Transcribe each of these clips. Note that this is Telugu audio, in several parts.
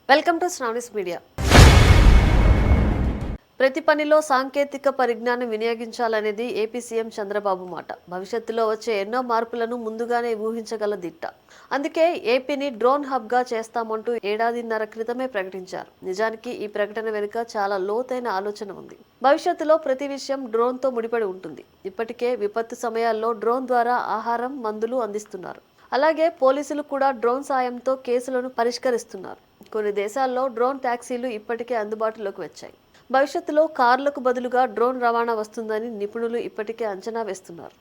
Welcome to Sravani's media. ప్రతి పనిలో సాంకేతిక పరిజ్ఞానం వినియోగించాలనేది ఏపీ సీఎం చంద్రబాబు మాట. భవిష్యత్తులో వచ్చే ఎన్నో మార్పులను ముందుగానే ఊహించగల దిట్ట. అందుకే ఏపీని డ్రోన్ హబ్గా చేస్తామంటూ ఏడాదిన్నర క్రితమే ప్రకటించారు. నిజానికి ఈ ప్రకటన వెనుక చాలా లోతైన ఆలోచన ఉంది. భవిష్యత్తులో ప్రతి విషయం డ్రోన్తో ముడిపడి ఉంటుంది. ఇప్పటికే విపత్తు సమయాల్లో డ్రోన్ ద్వారా ఆహారం, మందులు అందిస్తున్నారు. అలాగే పోలీసులు కూడా డ్రోన్ సాయంతో కేసులను పరిష్కరిస్తున్నారు. కొన్ని దేశాల్లో డ్రోన్ ట్యాక్సీలు ఇప్పటికే అందుబాటులోకి వచ్చాయి. భవిష్యత్తులో కార్లకు బదులుగా డ్రోన్ రవాణా వస్తుందని నిపుణులు ఇప్పటికే అంచనా వేస్తున్నారు.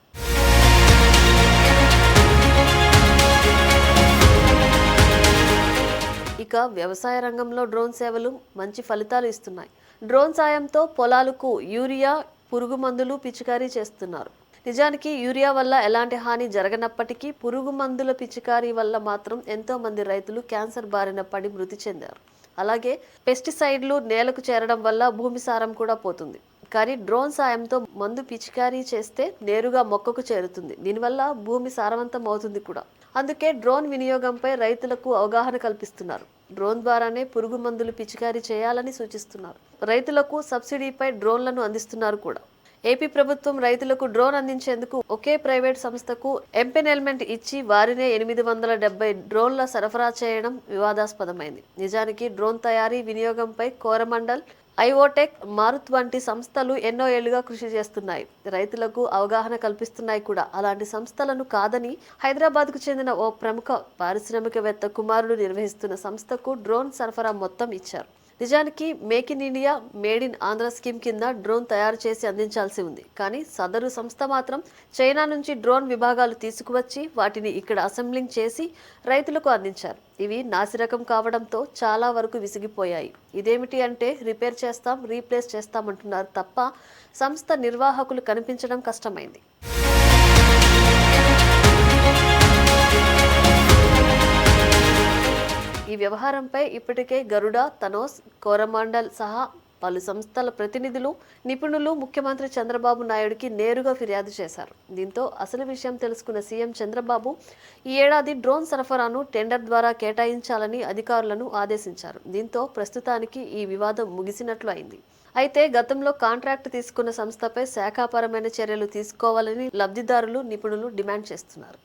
ఇక వ్యవసాయ రంగంలో డ్రోన్ సేవలు మంచి ఫలితాలు ఇస్తున్నాయి. డ్రోన్ సాయంతో పొలాలకు యూరియా, పురుగు మందులు పిచికారీ చేస్తున్నారు. నిజానికి యూరియా వల్ల ఎలాంటి హాని జరగనప్పటికీ పురుగు మందుల పిచికారీ వల్ల మాత్రం ఎంతో మంది రైతులు క్యాన్సర్ బారిన పడి మృతి చెందారు. అలాగే పెస్టిసైడ్లు నేలకు చేరడం వల్ల భూమి సారం కూడా పోతుంది. కానీ డ్రోన్ సాయంతో మందు పిచికారీ చేస్తే నేరుగా మొక్కకు చేరుతుంది. దీనివల్ల భూమి సారవంతం అవుతుంది కూడా. అందుకే డ్రోన్ వినియోగంపై రైతులకు అవగాహన కల్పిస్తున్నారు. డ్రోన్ ద్వారానే పురుగు మందులు పిచికారీ చేయాలని సూచిస్తున్నారు. రైతులకు సబ్సిడీపై డ్రోన్లను అందిస్తున్నారు కూడా. ఏపీ ప్రభుత్వం రైతులకు డ్రోన్ అందించేందుకు ఒకే ప్రైవేట్ సంస్థకు ఎంపెనల్మెంట్ ఇచ్చి వారినే 870 డ్రోన్ల సరఫరా చేయడం వివాదాస్పదమైంది. నిజానికి డ్రోన్ తయారీ, వినియోగంపై కోరమండల్, ఐఓటెక్, మారుత్ వంటి సంస్థలు ఎన్నో ఏళ్లుగా కృషి చేస్తున్నాయి. రైతులకు అవగాహన కల్పిస్తున్నాయి కూడా. అలాంటి సంస్థలను కాదని హైదరాబాద్కు చెందిన ఓ ప్రముఖ పారిశ్రామికవేత్త కుమారుడు నిర్వహిస్తున్న సంస్థకు డ్రోన్ సరఫరా మొత్తం ఇచ్చారు. నిజానికి make in India, made in Andhra scheme కింద డ్రోన్ తయారు చేసి అందించాల్సి ఉంది. కానీ సదరు సంస్థ మాత్రం చైనా నుంచి డ్రోన్ విభాగాలు తీసుకువచ్చి వాటిని ఇక్కడ అసెంబ్లింగ్ చేసి రైతులకు అందించారు. ఇవి నాసిరకం కావడంతో చాలా వరకు విసిగిపోయాయి. ఇదేమిటి అంటే రిపేర్ చేస్తాం, రీప్లేస్ చేస్తామంటున్నారు తప్ప సంస్థ నిర్వాహకులు కనిపించడం కష్టమైంది. ఈ వ్యవహారంపై ఇప్పటికే గరుడ, తనోస్, కోరమాండల్ సహా పలు సంస్థల ప్రతినిధులు, నిపుణులు ముఖ్యమంత్రి చంద్రబాబు నాయుడుకి నేరుగా ఫిర్యాదు చేశారు. దీంతో అసలు విషయం తెలుసుకున్న సీఎం చంద్రబాబు ఈ ఏడాది డ్రోన్ సరఫరాను టెండర్ ద్వారా కేటాయించాలని అధికారులను ఆదేశించారు. దీంతో ప్రస్తుతానికి ఈ వివాదం ముగిసినట్లు అయింది. అయితే గతంలో కాంట్రాక్ట్ తీసుకున్న సంస్థపై శాఖాపరమైన చర్యలు తీసుకోవాలని లబ్ధిదారులు, నిపుణులు డిమాండ్ చేస్తున్నారు.